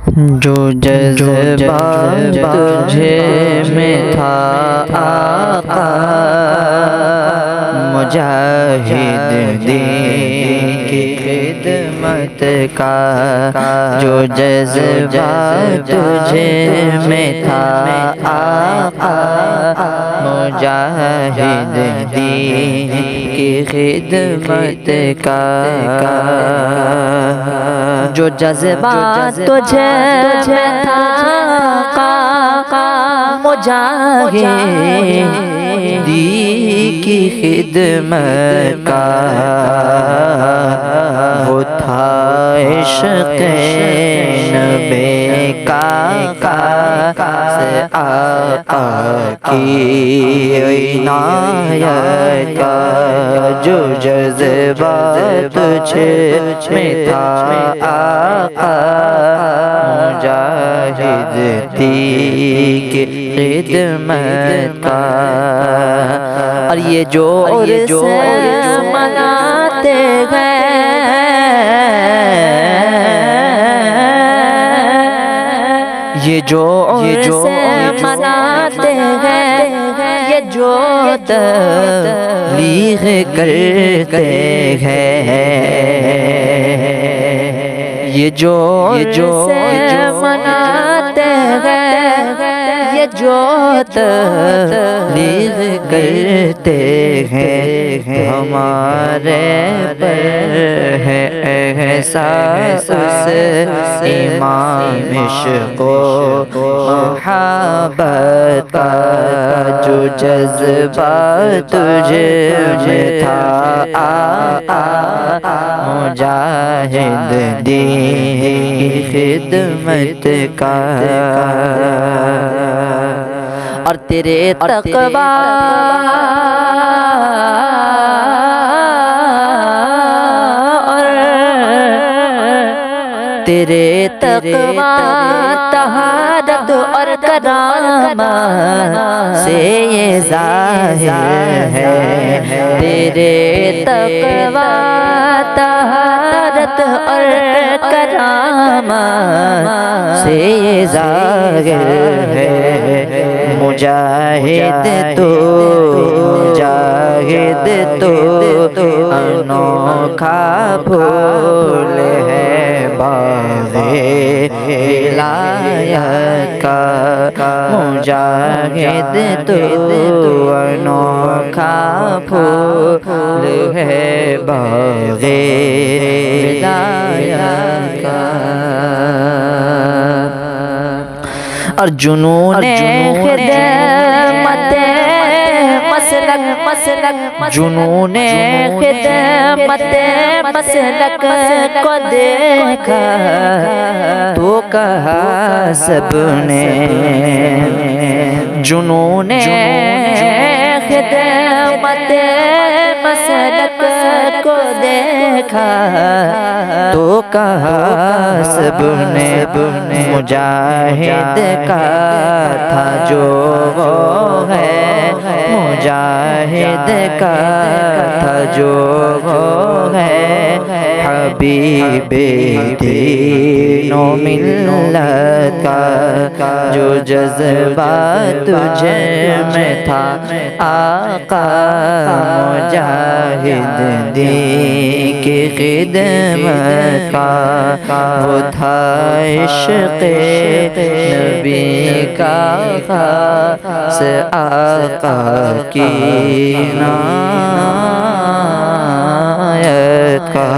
جو جذبہ تجھے میں تھا آقا، مجاہد دین کی خدمت کا، جو جذبہ تجھے میں تھا آقا، مجاہد دین کی خدمت کا، جو جذبہ تجھے میں تھا آقا، مجاہد دین کی خدمت کا، وہ تھا عشق نبی کا سے آقا کی عنایت کا، جو جذبہ تجھے میں تھا آقا، مجاہد دین کی خدمت کا۔ اور یہ جو عرس مناتے ہیں، یہ جو عرس مناتے ہیں، یہ جو تبلیغ کرتے ہیں، یہ جو مناتے ہیں، یہ جو تبلیغ کرتے ہیں، ہمارے پر ہے احساس اس امام عشق و محبت کا، جو جذبہ تجھے میں تھا آقا، مجاہد دین کی خدمت کا۔ اور تیرے تقویٰ اور تیرے تقویٰ، طہارت اور کرامت سے یہ ظاہر ہے، تیرے تقویٰ، طہارت اور کرامت سے یہ ظاہر ہے، مجاہد تو انوکھا پھول ہے باغ ولایت کا، مجاہد تو انوکھا پھول ہے باغ ولایت کا۔ اور جنون خدمت جنون خدمت مسلک کو دیکھا تو کہا سب نے، جنون خدمت مسلک کو دیکھا تو کہا سب نے، مجاہد کا تھا جو وہ ہے، مجاہد کا تھا جو وہ ہے، حبیب دین و ملت کا، جو جذبہ تجھے میں تھا آقا، مجاہد دین کی خدمت کا، وہ تھا عشق نبی کا سے آقا کی عنایت کا۔